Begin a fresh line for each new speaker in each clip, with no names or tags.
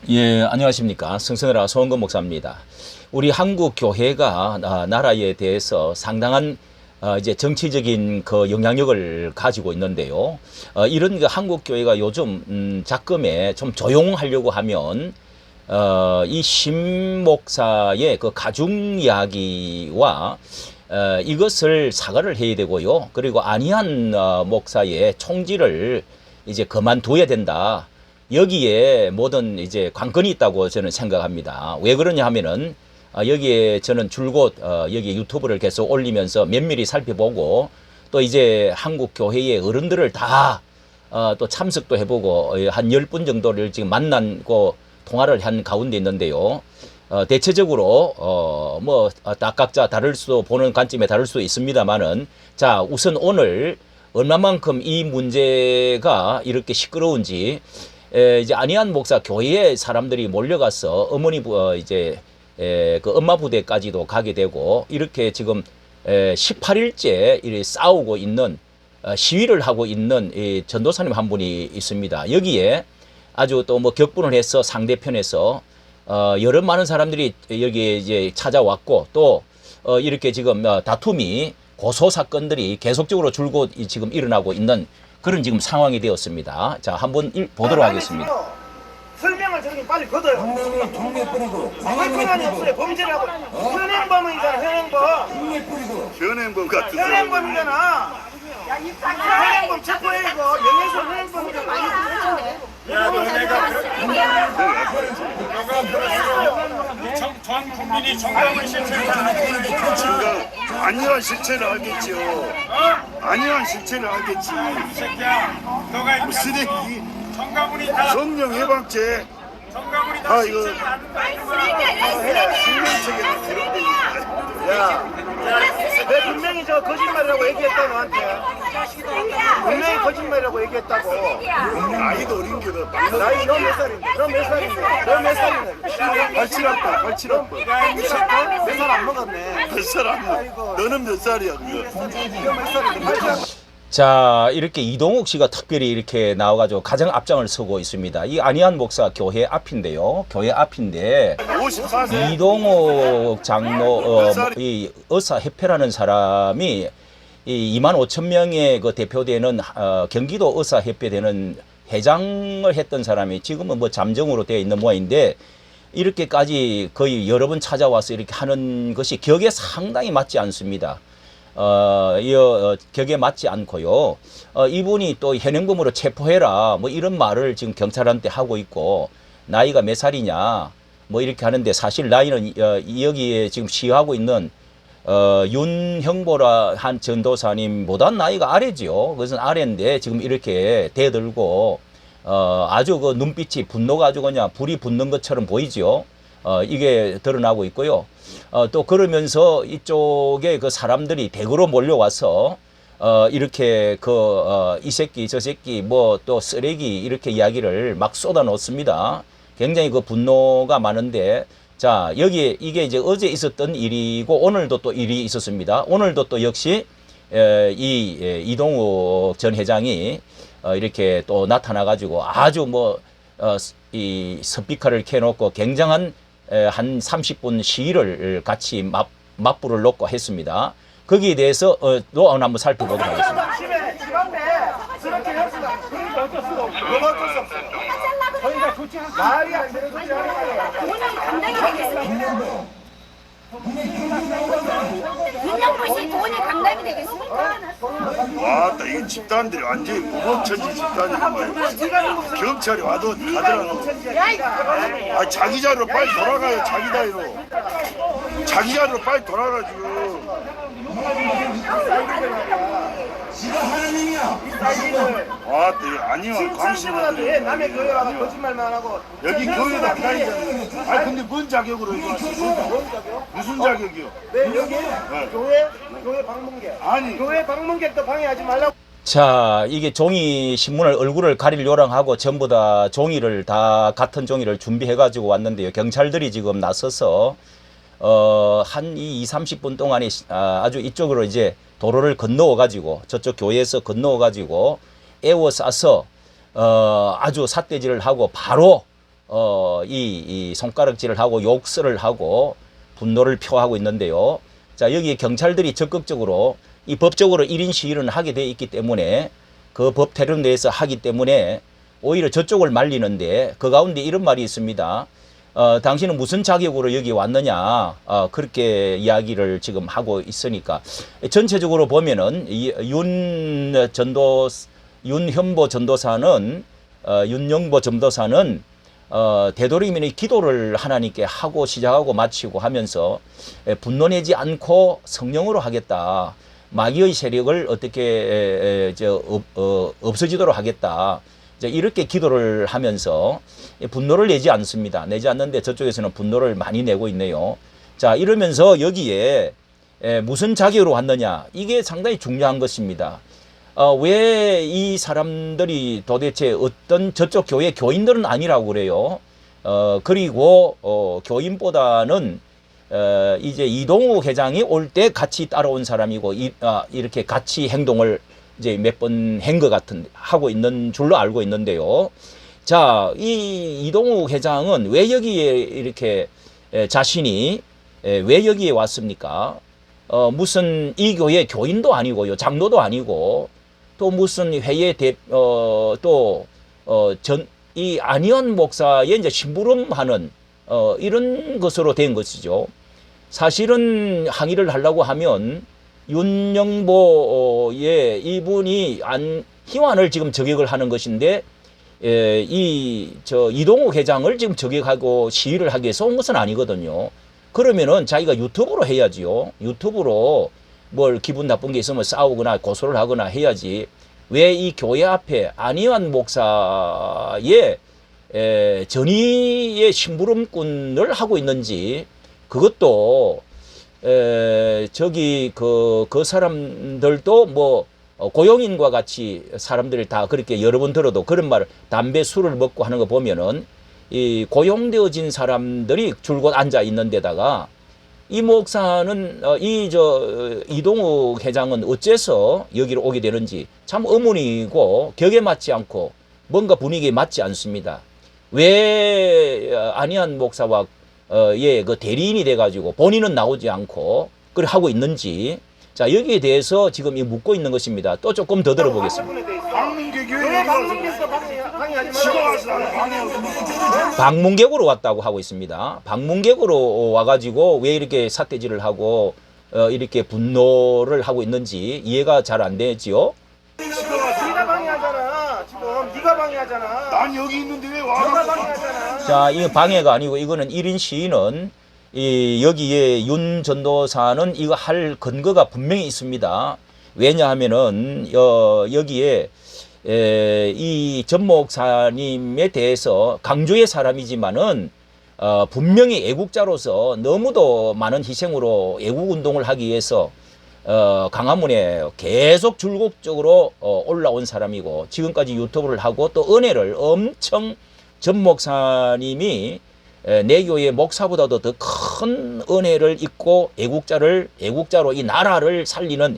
예, 안녕하십니까. 성성을아 소원근 목사입니다. 우리 한국 교회가 나라에 대해서 상당한 이제 정치적인 그 영향력을 가지고 있는데요. 이런 그 한국 교회가 요즘 작금에 좀 조용하려고 하면 이 심 목사의 그 가중 이야기와 이것을 사과를 해야 되고요. 그리고 안희한 목사의 총질을 이제 그만둬야 된다. 여기에 모든 이제 관건이 있다고 저는 생각합니다. 왜 그러냐 하면은 여기에 저는 줄곧 여기 유튜브를 계속 올리면서 면밀히 살펴보고 또 이제 한국 교회의 어른들을 다 또 참석도 해보고 한 10분 정도를 지금 만나고 통화를 한 가운데 있는데요. 대체적으로 뭐 각자 다를 수도 보는 관점에 다를 수도 있습니다만은 자 우선 오늘 얼마만큼 이 문제가 이렇게 시끄러운지 이제 안희한 목사 교회에 사람들이 몰려가서 어머니 이제 그 엄마 부대까지도 가게 되고 이렇게 지금 18일째 싸우고 있는 시위를 하고 있는 이 전도사님 한 분이 있습니다. 여기에 아주 또 뭐 격분을 해서 상대편에서 여러 많은 사람들이 여기에 이제 찾아왔고 또 이렇게 지금 다툼이 고소 사건들이 계속적으로 줄곧 지금 일어나고 있는 그런 지금 상황이 되었습니다. 자, 한번 보도록 하겠습니다.
설명을 저렇게 빨리 걷어요.
종례 뿌리고
불편함이 없어요. 범죄를 하고 현행범이잖아. 현행범.
종례 뿌리고
현행범 같은
현행범이잖아. 현행범 체포해 이거. 영해서 현행범이잖아.
전 국민이 정당한 실체를
안녕한 실체를 알겠죠. 안녕한 실체를 알겠지.
새끼야, 너가
쓰레기
정가문이 다
성령 해방죄.
정가문이
아
다
이거 신명책에는 이런 데
내가 분명히 저 거짓말이라고 얘기했다 너한테. 분명히 거짓말이라고 얘기했다고.
나이도 어린 게 더.
나이 너 몇 살인데? 너 몇 살인데? 너 몇 살인데?
87학번, 87학번.
몇 살 안 먹었네.
몇 사람? 너는 몇 살이야 그거?
너몇 살인데? 87학번.
자, 이렇게 이동욱 씨가 특별히 이렇게 나와가지고 가장 앞장을 서고 있습니다. 이 안희한 목사 교회 앞인데요. 교회 앞인데
54세.
이동욱 장로 이 의사협회라는 사람이 이 2만 5천 명의 그 대표되는 경기도 의사협회 되는 회장을 했던 사람이 지금은 뭐 잠정으로 되어 있는 모양인데 이렇게까지 거의 여러 번 찾아와서 이렇게 하는 것이 격에 상당히 맞지 않습니다. 격에 맞지 않고요. 이분이 또 현행범으로 체포해라 뭐 이런 말을 지금 경찰한테 하고 있고 나이가 몇 살이냐 뭐 이렇게 하는데 사실 나이는 여기에 지금 시위하고 있는 윤형보라 한 전도사님보다 나이가 아래지요. 그것은 아래인데 지금 이렇게 대들고 아주 그 눈빛이 분노가 아주 그냥 불이 붙는 것처럼 보이죠. 이게 드러나고 있고요. 또 그러면서 이쪽에 그 사람들이 대거로 몰려와서 이렇게 이 새끼 저 새끼 뭐 또 쓰레기 이렇게 이야기를 막 쏟아 놓습니다. 굉장히 그 분노가 많은데 자 여기에 이게 이제 어제 있었던 일이고 오늘도 또 일이 있었습니다. 오늘도 또 역시 이동욱 전 회장이 이렇게 또 나타나 가지고 아주 뭐 이 스피커를 켜놓고 굉장한 한 30분 시위를 같이 맞불을 놓고 했습니다. 거기에 대해서 노하우를 한번 살펴보도록 하겠습니다.
집 앞에 저렇게 합시다. 그러니까 어쩔 수가 없어. 뭐가 어쩔 수 없어요. 저희가 조치하는 말이 안 되는 소리 하는 거예요.
본인이 감당이 되겠습니까? 윤영부씨 돈이 감당이 되겠습니까?
와따 이 집단들이 완전히 무법천지 집단이란 말이야. 경찰이 와도 가더라고. 아 자기 자리로 빨리 돌아가요. 자기 자리로. 자기 자리로 빨리 돌아가지고.
지가 하나님이야.
와따 아니면
신천지보다도 왜
광신들
남의 교회 와서 거짓말만 하고
여기 교회도 안 다니잖아. 아 근데 뭔 자격으로 이거 하지? 무슨 자격이요?
네 여기 교회 방문객
아니
교회 방문객도 방해하지 말라고.
자, 이게 종이 신문을 얼굴을 가릴 요량하고 전부 다 종이를 다 같은 종이를 준비해 가지고 왔는데요. 경찰들이 지금 나서서 한 30분 동안에 아주 이쪽으로 이제 도로를 건너어 가지고 저쪽 교회에서 건너어 가지고 에워싸서 아주 삿대질을 하고 바로 이 손가락질을 하고 욕설을 하고 분노를 표하고 있는데요. 자, 여기 경찰들이 적극적으로 이 법적으로 1인 시위를 하게 돼 있기 때문에 그 법태를 내에서 하기 때문에 오히려 저쪽을 말리는데 그 가운데 이런 말이 있습니다. 당신은 무슨 자격으로 여기 왔느냐, 그렇게 이야기를 지금 하고 있으니까 전체적으로 보면은 윤현보 전도사는 윤영보 전도사는 되도록이면 기도를 하나님께 하고 시작하고 마치고 하면서 분노내지 않고 성령으로 하겠다. 마귀의 세력을 어떻게 없어지도록 하겠다. 이렇게 기도를 하면서 분노를 내지 않습니다. 내지 않는데 저쪽에서는 분노를 많이 내고 있네요. 자, 이러면서 여기에 무슨 자격으로 왔느냐, 이게 상당히 중요한 것입니다. 왜 이 사람들이 도대체 어떤 저쪽 교회 교인들은 아니라고 그래요. 그리고 교인보다는 이제 이동욱 회장이 올 때 같이 따라온 사람이고 이렇게 같이 행동을 이제 몇 번 한 것 같은 하고 있는 줄로 알고 있는데요. 자, 이 이동욱 회장은 왜 여기에 이렇게 자신이 왜 여기에 왔습니까? 무슨 이 교회 교인도 아니고요, 장로도 아니고 또 무슨 회의 이 안희원 목사의 이제 심부름하는 이런 것으로 된 것이죠. 사실은 항의를 하려고 하면 윤영보의 이분이 안희환을 지금 저격을 하는 것인데 이동욱 회장을 지금 저격하고 시위를 하기 위해서 온 것은 아니거든요. 그러면은 자기가 유튜브로 해야지요. 유튜브로 뭘 기분 나쁜 게 있으면 싸우거나 고소를 하거나 해야지. 왜 이 교회 앞에 안희환 목사의 전의의 심부름꾼을 하고 있는지, 그것도 그 사람들도 뭐 고용인과 같이 사람들이 다 그렇게 여러 번 들어도 그런 말을, 담배 술을 먹고 하는 거 보면은 이 고용되어진 사람들이 줄곧 앉아 있는 데다가 이 목사는 이동욱 회장은 어째서 여기로 오게 되는지 참 의문이고 격에 맞지 않고 뭔가 분위기에 맞지 않습니다. 왜 안희환 목사와 그 대리인이 돼가지고 본인은 나오지 않고 그걸 하고 있는지, 자, 여기에 대해서 지금 묻고 있는 것입니다. 또 조금 더 들어보겠습니다. 방문객으로 왔다고 하고 있습니다. 방문객으로 와가지고 왜 이렇게 삿대질을 하고 이렇게 분노를 하고 있는지 이해가 잘 안 되지요.
네가 방해하잖아. 지금 네가 방해하잖아.
난 여기 있는데 왜 와?
네가 방해하잖아.
자, 이거 방해가 아니고 이거는 1인 시위는 여기에 윤 전도사는 이거 할 근거가 분명히 있습니다. 왜냐하면은 여기에 이 전 목사님에 대해서 강조의 사람이지만은 분명히 애국자로서 너무도 많은 희생으로 애국운동을 하기 위해서 강화문에 계속 줄곡적으로 올라온 사람이고, 지금까지 유튜브를 하고 또 은혜를 엄청 전 목사님이 내 교회 목사보다도 더 큰 은혜를 입고 애국자로 이 나라를 살리는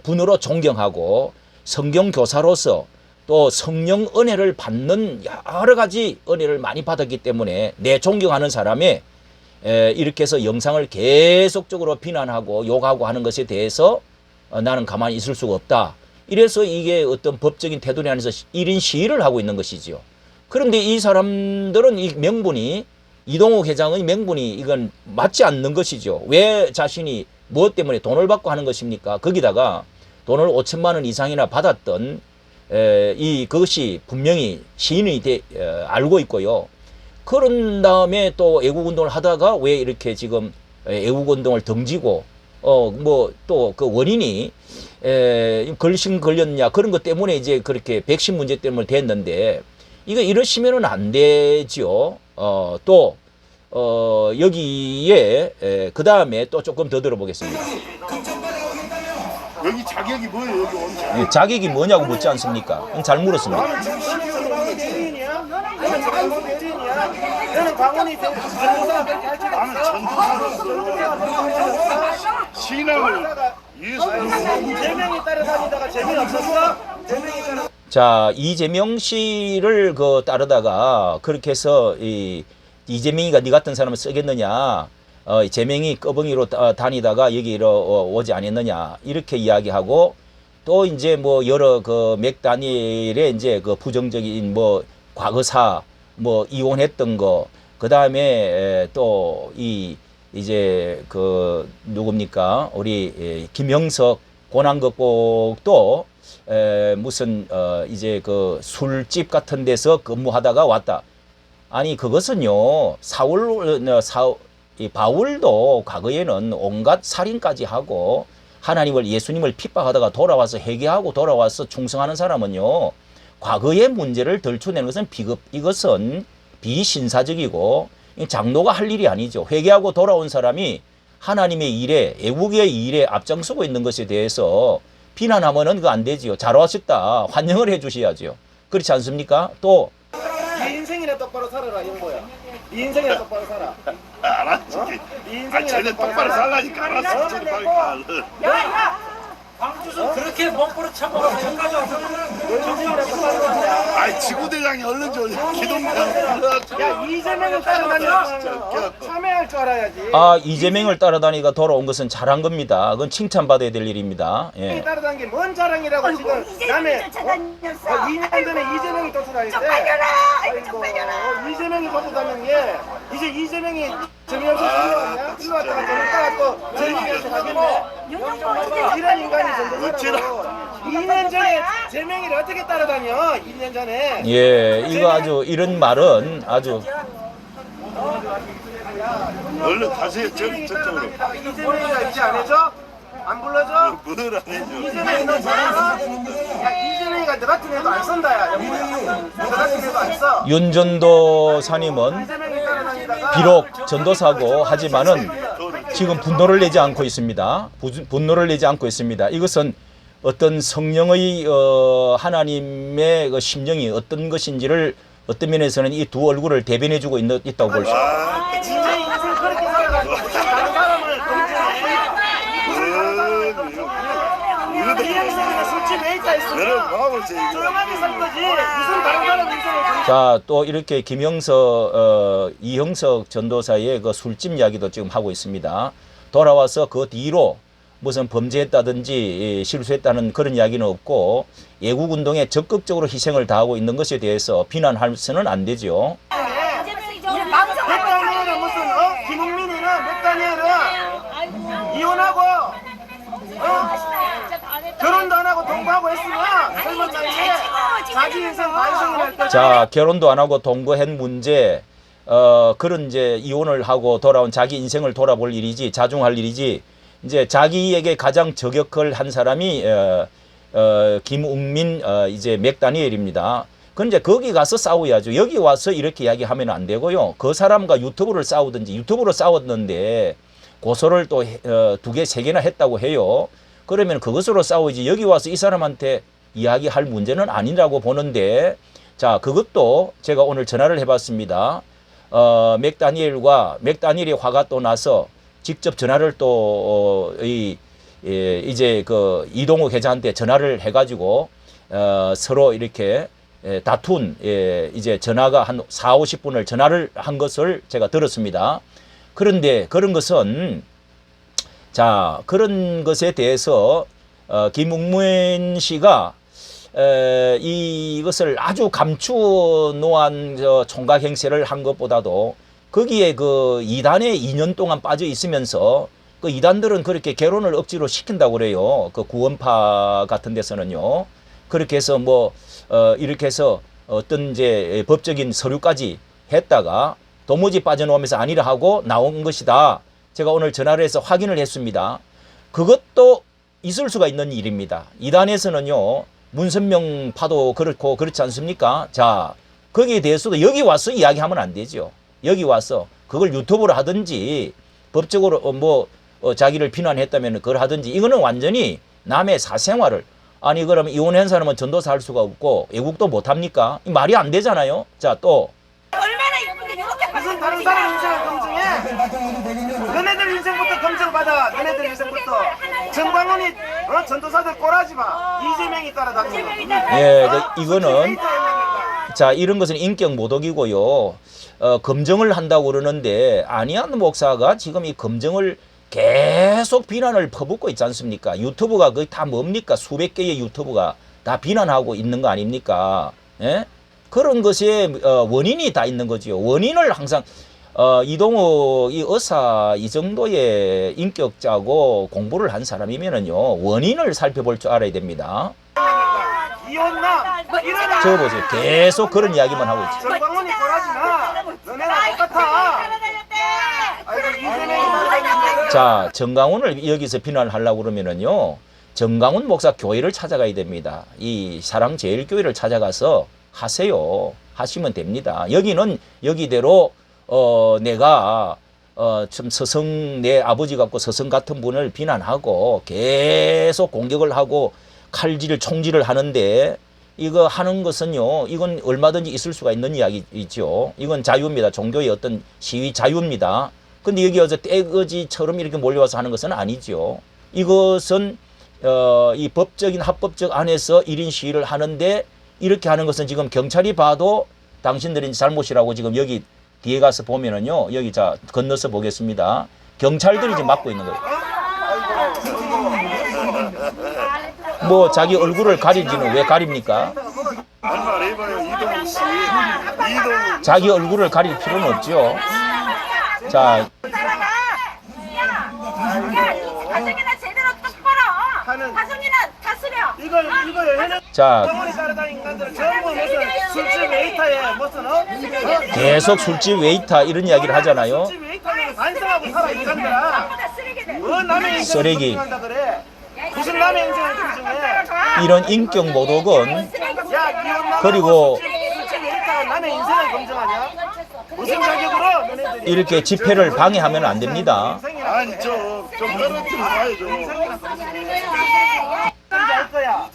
분으로 존경하고, 성경 교사로서 또 성령 은혜를 받는 여러 가지 은혜를 많이 받았기 때문에 내 존경하는 사람의 이렇게 해서 영상을 계속적으로 비난하고 욕하고 하는 것에 대해서 나는 가만히 있을 수가 없다. 이래서 이게 어떤 법적인 태도리 안에서 1인 시위를 하고 있는 것이지요. 그런데 이 사람들은 이 명분이, 이동욱 회장의 명분이 이건 맞지 않는 것이죠. 왜 자신이 무엇 때문에 돈을 받고 하는 것입니까? 거기다가 돈을 5천만 원 이상이나 받았던 그것이 분명히 시인이 알고 있고요. 그런 다음에 또 애국운동을 하다가 왜 이렇게 지금 애국운동을 등지고 뭐 또 그 원인이 걸신 걸렸냐 그런 것 때문에 이제 그렇게 백신 문제 때문에 됐는데, 이거 이러시면은 안 되지요. 또 여기에 그 다음에 또 조금 더 들어보겠습니다.
여기 자격이 뭐예요? 여기 온 자격.
자격이 뭐냐고 묻지 않습니까? 잘 물었습니다.
너는 지금 시민으로 대리인이야? 너는 장로 대리인이야? 너는 강원이 전도사 그렇게 할 줄
나는
알았어?
전도사로서 신앙을 위해서
제명에 따라 다니다가 재미없었어? 제명에 따라
자, 이재명 씨를 그 따르다가 그렇게 해서 이재명이가 네 같은 사람을 쓰겠느냐, 재명이 꺼벙이로 다니다가 여기로 오지 않았느냐 이렇게 이야기하고 또 이제 뭐 여러 그 맥다니엘의 이제 그 부정적인 뭐 과거사 뭐 이혼했던 거, 그 다음에 또 이제 그 누굽니까 우리 김영석 고난극복도 무슨 이제 그 술집 같은 데서 근무하다가 왔다. 아니 그것은요 이 바울도 과거에는 온갖 살인까지 하고 하나님을 예수님을 핍박하다가 돌아와서 회개하고 돌아와서 충성하는 사람은요 과거의 문제를 덜쳐내는 것은 이것은 비신사적이고 장로가 할 일이 아니죠. 회개하고 돌아온 사람이 하나님의 일에 애국의 일에 앞장서고 있는 것에 대해서 비난하면은 그거 안 되지요. 잘 왔었다 환영을 해주셔야죠. 그렇지 않습니까? 또
네 인생이나 똑바로 살아라 이런 거야. 네 인생이나 똑바로 살아.
알았지.
네
아,
인생이나
쟤는 똑바로 살라니까 알았어. 쟤는 빨리 가.
광주는 그렇게 먹고로 참아가 여기까지 와서
아이 지구대장이 얼른 저 기동대.
야 이재명을 따라다니면 참여할 줄 알아야지.
이재명을 따라다니가 돌아온 것은 잘한 겁니다. 그건 칭찬받아야 될 일입니다. 예.
따라다니는 게 뭔 자랑이라고 지금 남의
이재명이 쫓아다녔어.
2년 전에 이재명이 쫓아다녔대.
쪽팔려라. 아이고
아이고,
쪽팔려라.
이재명이 쫓아다니는 게 이제 이재명이 정의없이 들어왔냐? 들어왔다가 저랬다가 또 정의없이 가겠네. 이런 인간이 전도사라고. 2년 전에 재명이를 어떻게 따라다녀? 2년 전에.
예, 이거 아주 이런 말은 아주
얼른 가세요. 저쪽으로.
이재명이가 이제 안 해줘? 안 불러줘?
뭘안 해줘.
이재명이 너 잘하나? 야 이재명이가 너 같은 애도 안 쓴다 야 영구야. 너 같은 애도 안 써.
윤전도 사님은
이재명이 따라다니다가
비록 전도사고 하지만은 지금 분노를 내지 않고 있습니다. 분노를 내지 않고 있습니다. 이것은 어떤 성령의 하나님의 그 심령이 어떤 것인지를 어떤 면에서는 이 두 얼굴을 대변해주고 있다고 볼 수 있습니다.
진짜 인생 그렇게 살아가지고 다른 사람을
이러다
인생에 술집에 있다
너는
있으면
뭐하고 있어 이거.
조용하게 산 거지 무슨 다른 사람 인생을
자, 또 이렇게 이형석 전도사의 그 술집 이야기도 지금 하고 있습니다. 돌아와서 그 뒤로 무슨 범죄했다든지 실수했다는 그런 이야기는 없고 애국운동에 적극적으로 희생을 다하고 있는 것에 대해서 비난할 수는 안 되죠.
맥다니엘은 무슨 김웅민이는 맥다니엘은 이혼하고 결혼도 안 하고 동거하고 했으면 젊은 나이에 자기 인생 반성을 할 때.
자, 결혼도 안 하고 동거한 문제, 그런 이제 이혼을 하고 돌아온 자기 인생을 돌아볼 일이지, 자중할 일이지, 이제 자기에게 가장 저격을 한 사람이, 김웅민, 이제 맥다니엘입니다. 그건 이제 거기 가서 싸워야죠. 여기 와서 이렇게 이야기하면 안 되고요. 그 사람과 유튜브를 싸우든지, 유튜브로 싸웠는데, 고소를 또 2개, 3개나 했다고 해요. 그러면 그것으로 싸우지 여기 와서 이 사람한테 이야기할 문제는 아니라고 보는데, 자, 그것도 제가 오늘 전화를 해봤습니다. 맥다니엘의 화가 또 나서 직접 전화를 또 이제 그 이동욱 회장한테 전화를 해가지고 서로 이렇게 다툰 이제 전화가 한 4, 50분을 전화를 한 것을 제가 들었습니다. 그런데 그런 것은 자, 그런 것에 대해서 김웅민 씨가 이것을 아주 감추노한 총각 행세를 한 것보다도 거기에 그 이단에 2년 동안 빠져 있으면서 그 이단들은 그렇게 결혼을 억지로 시킨다고 그래요. 그 구원파 같은 데서는요. 그렇게 해서 뭐 이렇게 해서 어떤 이제 법적인 서류까지 했다가 도무지 빠져나오면서 아니라 하고 나온 것이다. 제가 오늘 전화를 해서 확인을 했습니다. 그것도 있을 수가 있는 일입니다. 이단에서는요, 문선명 파도 그렇고 그렇지 않습니까? 자, 거기에 대해서도 여기 와서 이야기하면 안 되죠. 여기 와서 그걸 유튜브로 하든지 법적으로 자기를 비난했다면 그걸 하든지, 이거는 완전히 남의 사생활을, 아니 그러면 이혼한 사람은 전도사 할 수가 없고 애국도 못 합니까? 말이 안 되잖아요. 자, 또
얼마나 이쁜데 이렇게
무슨 너는 다른 사람 인생을 검증해.
마찬가지로 되겠냐고.
너네들 인생부터 검증받아. 너네들 인생부터. 정광훈이 전도사들 꼬라지 마. 이재명이 따라다니는.
예, 이거는 자 이런 것은 인격 모독이고요. 검증을 한다고 그러는데 안희안 목사가 지금 이 검증을 계속 비난을 퍼붓고 있지 않습니까? 유튜브가 거의 다 뭡니까? 수백 개의 유튜브가 다 비난하고 있는 거 아닙니까? 예? 그런 것에 원인이 다 있는 거죠. 원인을 항상 이동호 이 의사 이 정도의 인격자고 공부를 한 사람이면은요 원인을 살펴볼 줄 알아야 됩니다.
이혼나 이러나.
저 보세요. 계속 그런 이야기만 하고 있죠.
정광훈이 꼬라지 마. 너네랑 똑같아. 아이고 이재명이 말하는
자, 정강훈을 여기서 비난을 하려고 그러면은요, 정강훈 목사 교회를 찾아가야 됩니다. 이 사랑제일교회를 찾아가서 하세요. 하시면 됩니다. 여기는 여기대로, 내가, 좀 서성, 내 아버지 같고 서성 같은 분을 비난하고 계속 공격을 하고 칼질, 총질을 하는데, 이거 하는 것은요, 이건 얼마든지 있을 수가 있는 이야기이죠. 이건 자유입니다. 종교의 어떤 시위 자유입니다. 근데 여기 어서 떼거지처럼 이렇게 몰려와서 하는 것은 아니죠. 이것은 이 법적인 합법적 안에서 1인 시위를 하는데 이렇게 하는 것은 지금 경찰이 봐도 당신들이 잘못이라고 지금 여기 뒤에 가서 보면은요. 여기 자 건너서 보겠습니다. 경찰들이 지금 막고 있는 거예요. 뭐 자기 얼굴을 가리지는 왜 가립니까?
한말 해봐요 이동훈 씨. 이동훈.
자기 얼굴을 가릴 필요는 없죠. 자,
가정이나 제대로 똑바로. 가정이나 다스려.
이걸 해는
자,
정원이 따라다니는 인간들은 전부 무슨 술집 웨이터에 무슨
계속 술집 웨이터 이런 이야기를 하잖아요.
술집 웨이터는 반성하고 살아 인간들아. 뭐 남의 인생을
쓰레기.
검증한다 그래. 무슨 남의 인생을 검증해.
이런 인격 모독은
야 이혼나.
그리고
술집 웨이터가 남의 인생을 검증하냐? 무슨 자격으로 너네들이
이렇게 집회를 방해하면 안 됩니다.
아니 좀 떨어뜨려 봐요 좀.
알 거야.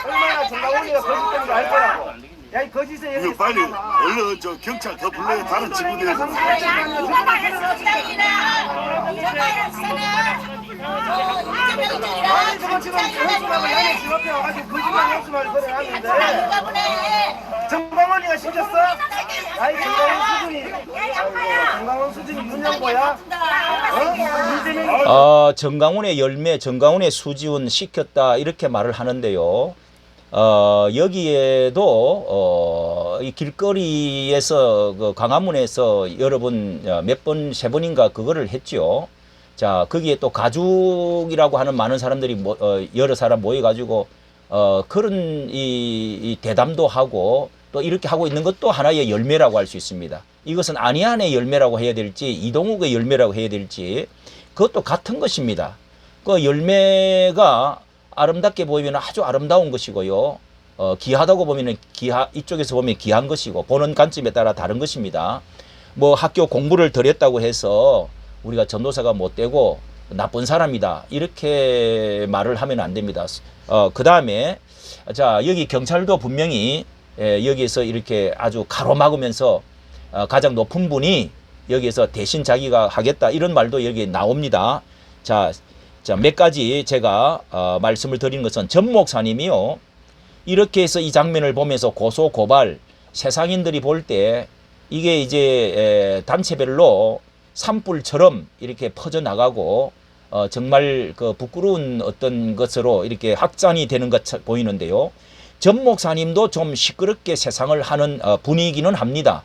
얼마나 정강훈이가 거짓된지 알 거라고. 야 이 거짓에 여기
이거 빨리 얼른 저 경찰 더 불러요 다른 친구들이.
아니 저거 지금 현수막을 안에 집 앞에 와가지고 거짓말 현수막을 그래 하는데 정광훈이가 시켰어? 아이 정광훈 수준이 윤영보야? 이재명이
정강훈의 열매, 정강훈의 수지훈 시켰다 이렇게 말을 하는데요. 여기에도 이 길거리에서 그 광화문에서 여러 번 몇 번 세 번인가 그거를 했죠. 자 거기에 또 가죽이라고 하는 많은 사람들이 여러 사람 모여가지고 그런 이 대담도 하고 또 이렇게 하고 있는 것도 하나의 열매라고 할 수 있습니다. 이것은 안희안의 열매라고 해야 될지 이동욱의 열매라고 해야 될지 그것도 같은 것입니다. 그 열매가 아름답게 보이면 아주 아름다운 것이고요. 귀하다고 보면 이쪽에서 보면 귀한 것이고 보는 관점에 따라 다른 것입니다. 뭐 학교 공부를 덜 했다고 해서 우리가 전도사가 못되고 나쁜 사람이다 이렇게 말을 하면 안 됩니다. 그 다음에 자 여기 경찰도 분명히 여기에서 이렇게 아주 가로막으면서 가장 높은 분이 여기에서 대신 자기가 하겠다 이런 말도 여기 나옵니다. 자 몇 가지 제가 말씀을 드리는 것은 전 목사님이요. 이렇게 해서 이 장면을 보면서 고소 고발 세상인들이 볼 때 이게 이제 단체별로 산불처럼 이렇게 퍼져나가고 정말 그 부끄러운 어떤 것으로 이렇게 확산이 되는 것 보이는데요. 전 목사님도 좀 시끄럽게 세상을 하는 분이기는 합니다.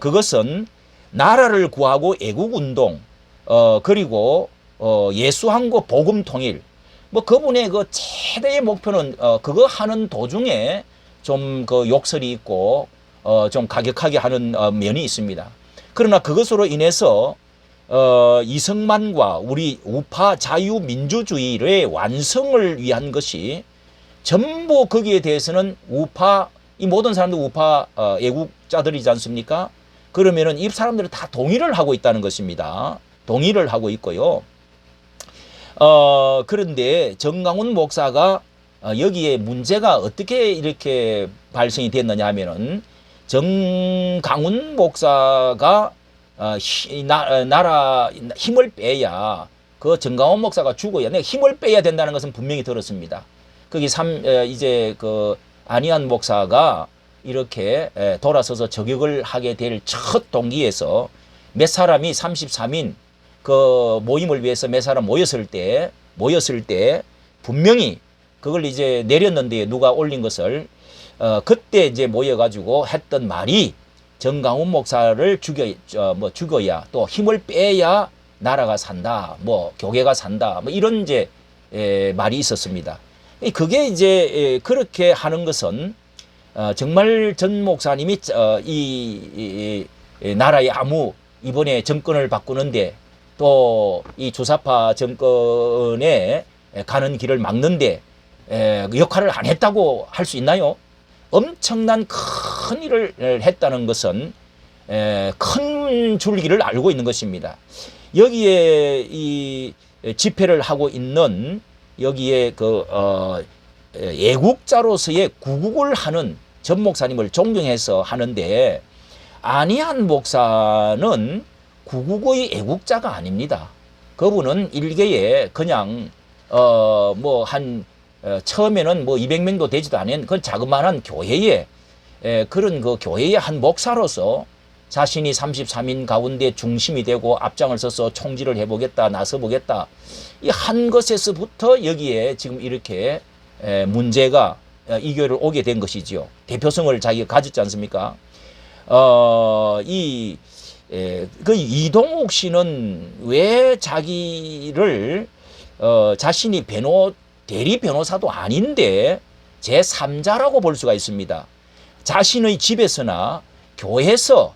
그것은 나라를 구하고 애국운동 그리고 예수한국 복음 통일 뭐 그분의 그 최대의 목표는 그거 하는 도중에 좀 그 욕설이 있고 좀 가격하게 하는 면이 있습니다. 그러나 그것으로 인해서 이승만과 우리 우파 자유민주주의의 완성을 위한 것이 전부 거기에 대해서는 우파 이 모든 사람들 우파 애국자들이지 않습니까? 그러면은 이 사람들은 다 동의를 하고 있다는 것입니다. 동의를 하고 있고요. 그런데 정강훈 목사가 여기에 문제가 어떻게 이렇게 발생이 됐느냐 하면은 정강훈 목사가 나라 힘을 빼야 그 정강훈 목사가 죽어야 내가 힘을 빼야 된다는 것은 분명히 들었습니다. 거기 이제 그 안희안 목사가 이렇게 돌아서서 저격을 하게 될 첫 동기에서 몇 사람이 33인 그 모임을 위해서 몇 사람 모였을 때 분명히 그걸 이제 내렸는데 누가 올린 것을 그때 이제 모여가지고 했던 말이 정강훈 목사를 죽여야 또 힘을 빼야 나라가 산다, 뭐 교회가 산다, 뭐 이런 이제 말이 있었습니다. 그게 이제 그렇게 하는 것은 정말 전 목사님이 이 나라의 이번에 정권을 바꾸는데 또 이 주사파 정권에 가는 길을 막는데 역할을 안 했다고 할 수 있나요? 엄청난 큰 일을 했다는 것은 큰 줄기를 알고 있는 것입니다. 여기에 이 집회를 하고 있는 여기에 그 애국자로서의 구국을 하는 전 목사님을 존경해서 하는데 안희안 목사는 구국의 애국자가 아닙니다. 그분은 일개에 그냥 처음에는 200명도 되지도 않은 그 자그마한 교회에 그런 그 교회의 한 목사로서 자신이 33인 가운데 중심이 되고 앞장을 서서 총질을 해보겠다, 나서보겠다. 이 한 것에서부터 여기에 지금 이렇게 문제가 이 교회를 오게 된 것이지요. 대표성을 자기가 가졌지 않습니까? 그 이동욱 씨는 왜 자기를 자신이 대리 변호사도 아닌데 제3자라고 볼 수가 있습니다. 자신의 집에서나 교회에서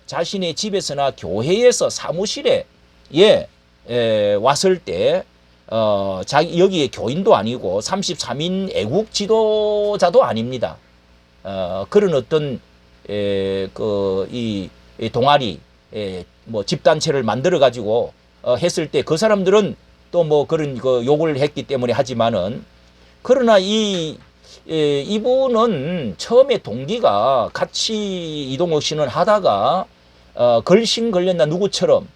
사무실에 왔을 때 여기에 교인도 아니고 33인 애국 지도자도 아닙니다. 그런 어떤 이 동아리 집단체를 만들어 가지고 했을 때 그 사람들은 또 뭐 그런 그 욕을 했기 때문에 하지만은 그러나 이분은 처음에 동기가 같이 이동욱 씨는 하다가 걸신 걸렸나 누구처럼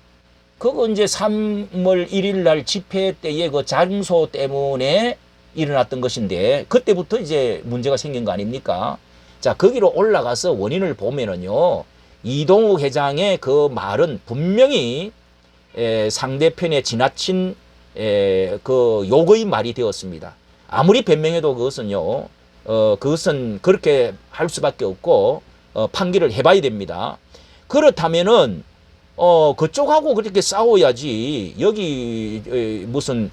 그거 이제 3월 1일 날 집회 때의 그 장소 때문에 일어났던 것인데 그때부터 이제 문제가 생긴 거 아닙니까? 자, 거기로 올라가서 원인을 보면은요, 이동욱 회장의 그 말은 분명히 상대편에 지나친 그 욕의 말이 되었습니다. 아무리 변명해도 그것은 그렇게 할 수밖에 없고 판결을 해봐야 됩니다. 그렇다면은 그쪽하고 그렇게 싸워야지. 여기 무슨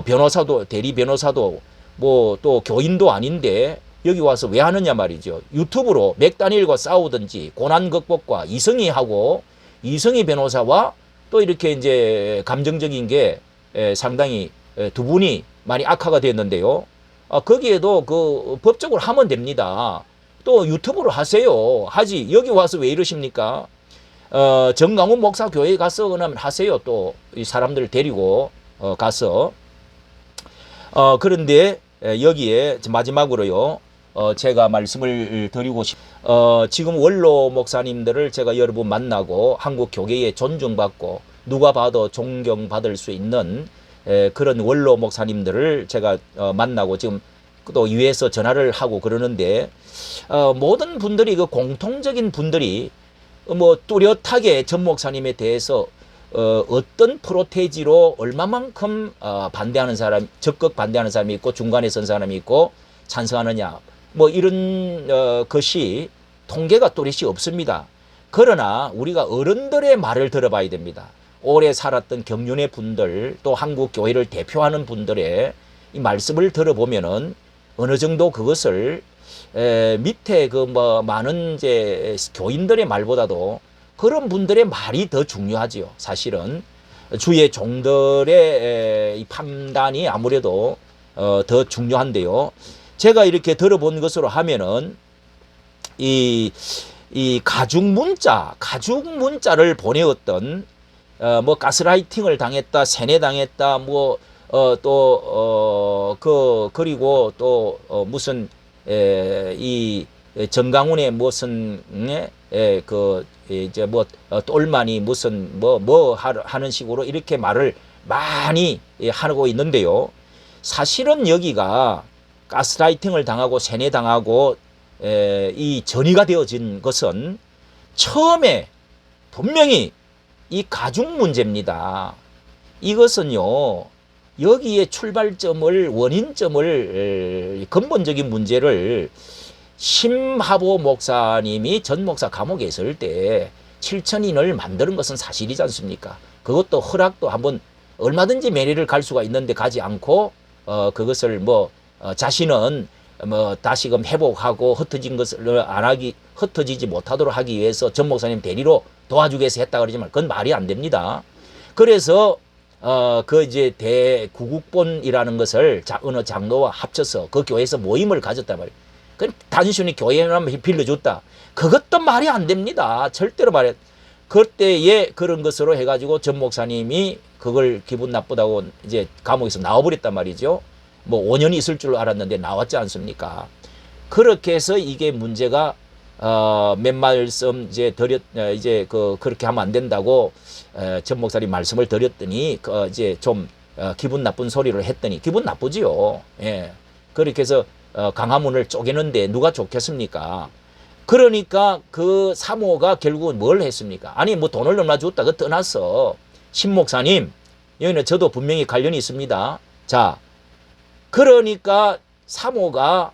변호사도 대리 변호사도 뭐 또 교인도 아닌데 여기 와서 왜 하느냐 말이죠. 유튜브로 맥다니엘과 싸우든지 고난 극복과 이성희 변호사와 또 이렇게 이제 감정적인 게 상당히 두 분이 많이 악화가 됐는데요. 거기에도 그 법적으로 하면 됩니다. 또 유튜브로 하세요. 하지. 여기 와서 왜 이러십니까? 정강훈 목사 교회에 가서 그러면 하세요. 또 이 사람들을 데리고 가서. 그런데 여기에 마지막으로요. 제가 말씀을 드리고 지금 원로 목사님들을 제가 여러 분 만나고 한국 교계에 존중받고 누가 봐도 존경받을 수 있는 그런 원로 목사님들을 제가 만나고 지금 또 위에서 전화를 하고 그러는데 모든 분들이 그 공통적인 분들이 뭐 뚜렷하게 전 목사님에 대해서 어떤 프로테지로 얼마만큼 반대하는 사람, 적극 반대하는 사람이 있고 중간에 선 사람이 있고 찬성하느냐 뭐 이런 것이 통계가 또렷이 없습니다. 그러나 우리가 어른들의 말을 들어봐야 됩니다. 오래 살았던 경륜의 분들 또 한국 교회를 대표하는 분들의 이 말씀을 들어보면은 어느 정도 그것을 밑에 그 뭐 많은 이제 교인들의 말보다도 그런 분들의 말이 더 중요하지요. 사실은 주의 종들의 이 판단이 아무래도 더 중요한데요. 제가 이렇게 들어본 것으로 하면은 이 가죽 문자를 보내었던 뭐 가스라이팅을 당했다, 세뇌당했다, 뭐 그리고 또 무슨 정강훈의 무슨 그 이제 뭐 똘마니 무슨 뭐 하는 식으로 이렇게 말을 많이 하고 있는데요. 사실은 여기가 가스라이팅을 당하고 세뇌당하고 이 전이가 되어진 것은 처음에 분명히 이 가죽 문제입니다. 이것은요, 여기에 출발점을, 원인점을, 근본적인 문제를 심하보 목사님이 전 목사 감옥에 있을 때 7,000인을 만드는 것은 사실이지 않습니까? 그것도 허락도 한번 얼마든지 매리를 갈 수가 있는데 가지 않고 그것을 자신은 다시금 회복하고 흩어진 것을 흩어지지 못하도록 하기 위해서 전 목사님 대리로 도와주기 위해서 했다 그러지만 그건 말이 안 됩니다. 그래서 그 이제 대구국본이라는 것을 어느 장로와 합쳐서 그 교회에서 모임을 가졌단 말이에요. 그 단순히 교회만 빌려줬다. 그것도 말이 안 됩니다. 절대로 말해. 그때에 그런 것으로 해가지고 전 목사님이 그걸 기분 나쁘다고 이제 감옥에서 나와버렸단 말이죠. 뭐 5년이 있을 줄 알았는데 나왔지 않습니까? 그렇게 해서 이게 문제가 몇 말씀 이제 그렇게 하면 안 된다고 전 목사님 말씀을 드렸더니 이제 좀 기분 나쁜 소리를 했더니 기분 나쁘지요. 예. 그렇게 해서 강화문을 쪼개는데 누가 좋겠습니까? 그러니까 그 사모가 결국은 뭘 했습니까? 아니 뭐 돈을 얼마 줬다 그 떠났어. 신 목사님 여기는 저도 분명히 관련이 있습니다. 자, 그러니까 사모가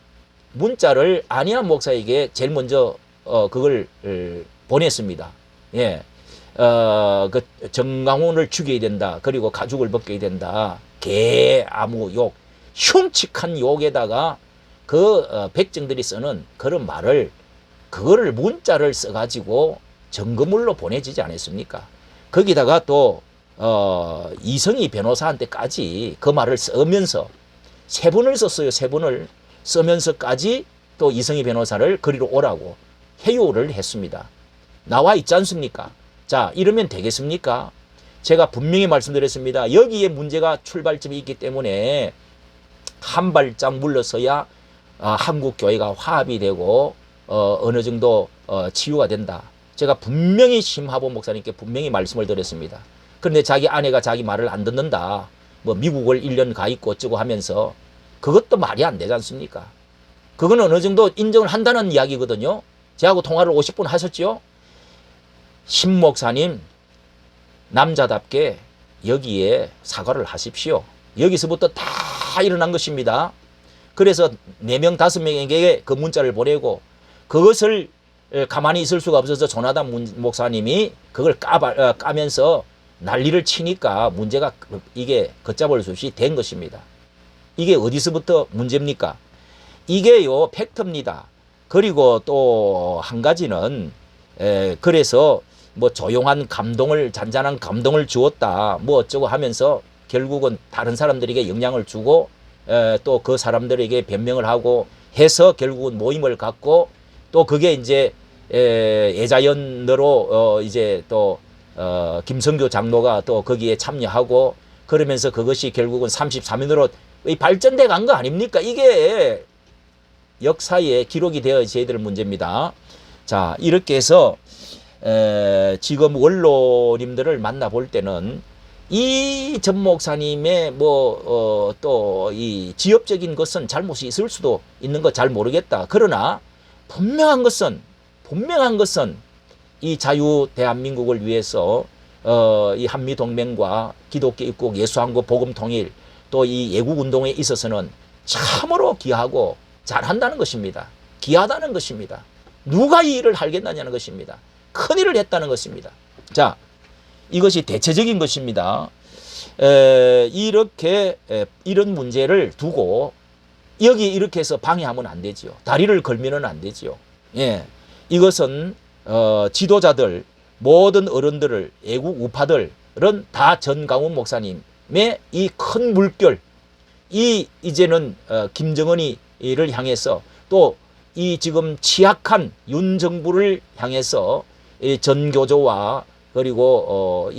문자를 안희안 목사에게 제일 먼저 그걸 보냈습니다. 예. 그 정강훈을 죽여야 된다. 그리고 가죽을 벗겨야 된다. 개 아무 욕, 흉측한 욕에다가 그 백정들이 쓰는 그런 말을 그거를 문자를 써가지고 증거물로 보내지지 않았습니까? 거기다가 또 이성희 변호사한테까지 그 말을 쓰면서 3번을 썼어요. 3번을 쓰면서까지 또 이성희 변호사를 그리로 오라고 해요를 했습니다. 나와 있지 않습니까? 자, 이러면 되겠습니까? 제가 분명히 말씀드렸습니다. 여기에 문제가 출발점이 있기 때문에 한 발짝 물러서야 한국 교회가 화합이 되고 어느 정도 치유가 된다. 제가 분명히 심하보 목사님께 분명히 말씀을 드렸습니다. 그런데 자기 아내가 자기 말을 안 듣는다. 뭐 미국을 1년 가 있고 어쩌고 하면서 그것도 말이 안 되지 않습니까? 그건 어느 정도 인정을 한다는 이야기거든요. 저하고 통화를 50분 하셨죠? 신 목사님 남자답게 여기에 사과를 하십시오. 여기서부터 다 일어난 것입니다. 그래서 4명 5명에게 그 문자를 보내고 그것을 가만히 있을 수가 없어서 조나단 목사님이 그걸 까면서 난리를 치니까 문제가 이게 걷잡을 수 없이 된 것입니다. 이게 어디서부터 문제입니까? 이게요 팩트입니다. 그리고 또 한 가지는 그래서 뭐 조용한 감동을 잔잔한 감동을 주었다 뭐 어쩌고 하면서 결국은 다른 사람들에게 영향을 주고 또 그 사람들에게 변명을 하고 해서 결국은 모임을 갖고 또 그게 이제 예자연으로 이제 또 김성교 장로가 또 거기에 참여하고 그러면서 그것이 결국은 33인으로 발전돼 간 거 아닙니까? 이게 역사에 기록이 되어져야 될 문제입니다. 자, 이렇게 해서 지금 원로님들을 만나볼 때는 이 전 목사님의 또 이 지엽적인 것은 잘못이 있을 수도 있는 거 잘 모르겠다. 그러나 분명한 것은 이 자유 대한민국을 위해서 이 한미동맹과 기독교 입국 예수한국 복음 통일 또 이 애국 운동에 있어서는 참으로 귀하고 잘한다는 것입니다. 귀하다는 것입니다. 누가 이 일을 하겠느냐는 것입니다. 큰 일을 했다는 것입니다. 자, 이것이 대체적인 것입니다. 이렇게 이런 문제를 두고 여기 이렇게 해서 방해하면 안 되지요. 다리를 걸면은 안 되지요. 예, 이것은 지도자들 모든 어른들을 애국 우파들은 다 전강훈 목사님의 이 큰 물결, 이제는 김정은이 이를 향해서 또 이 지금 취약한 윤 정부를 향해서 이 전교조와 그리고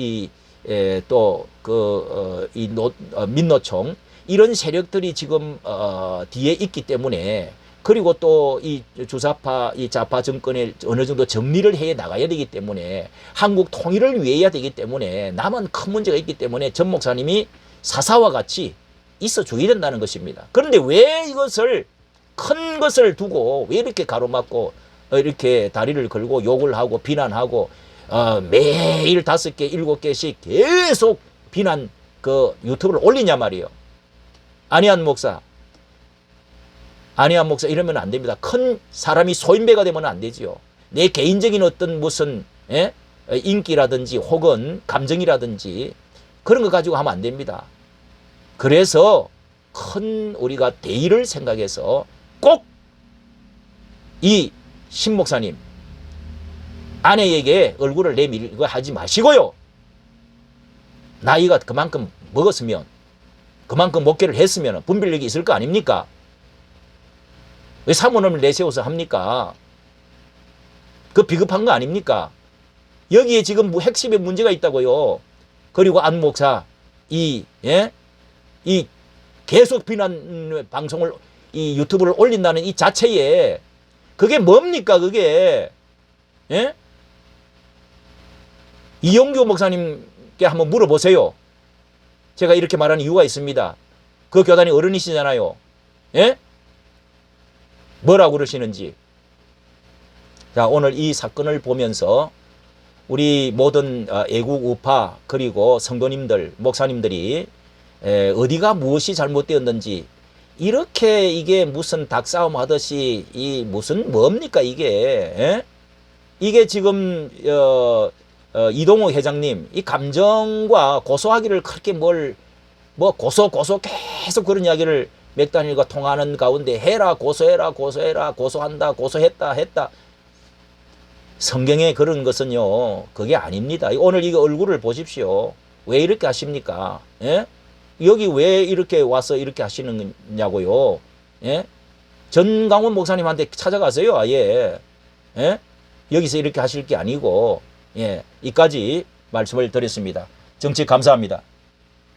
민노총 이런 세력들이 지금 뒤에 있기 때문에 그리고 또 이 주사파, 이 좌파 정권에 어느 정도 정리를 해 나가야 되기 때문에 한국 통일을 위해야 되기 때문에 남은 큰 문제가 있기 때문에 전 목사님이 사사와 같이 있어 줘야 된다는 것입니다. 그런데 왜 이것을 큰 것을 두고 왜 이렇게 가로막고 이렇게 다리를 걸고 욕을 하고 비난하고 매일 5개, 7개씩 계속 비난 그 유튜브를 올리냐 말이에요. 안희안 목사 이러면 안 됩니다. 큰 사람이 소인배가 되면 안 되지요. 내 개인적인 어떤 무슨 인기라든지 혹은 감정이라든지 그런 거 가지고 하면 안 됩니다. 그래서 큰 우리가 대의를 생각해서 꼭 이 신목사님 아내에게 얼굴을 내밀고 하지 마시고요. 나이가 그만큼 먹었으면 그만큼 목회를 했으면 분별력이 있을 거 아닙니까? 왜 사모님을 내세워서 합니까? 그 비겁한 거 아닙니까? 여기에 지금 핵심에 문제가 있다고요. 그리고 안 목사 이 계속 비난 방송을 이 유튜브를 올린다는 이 자체에 그게 뭡니까 그게? 예? 이용규 목사님께 한번 물어보세요. 제가 이렇게 말하는 이유가 있습니다. 그 교단이 어른이시잖아요. 예? 뭐라고 그러시는지. 자, 오늘 이 사건을 보면서 우리 모든 애국 우파 그리고 성도님들, 목사님들이 어디가 무엇이 잘못되었는지 이렇게 이게 무슨 닭싸움 하듯이 이 무슨 뭡니까 이게? 예? 이게 지금 이동욱 회장님 이 감정과 고소하기를 그렇게 뭐 고소 계속 그런 이야기를 맥다니엘과 통하는 가운데 해라 고소해라 고소한다 고소했다 했다. 성경에 그런 것은요 그게 아닙니다. 오늘 이거 얼굴을 보십시오. 왜 이렇게 하십니까? 예? 여기 왜 이렇게 와서 이렇게 하시느냐고요. 예? 전강원 목사님한테 찾아가세요 아예. 예? 여기서 이렇게 하실 게 아니고 예, 이까지 말씀을 드렸습니다. 정치 감사합니다.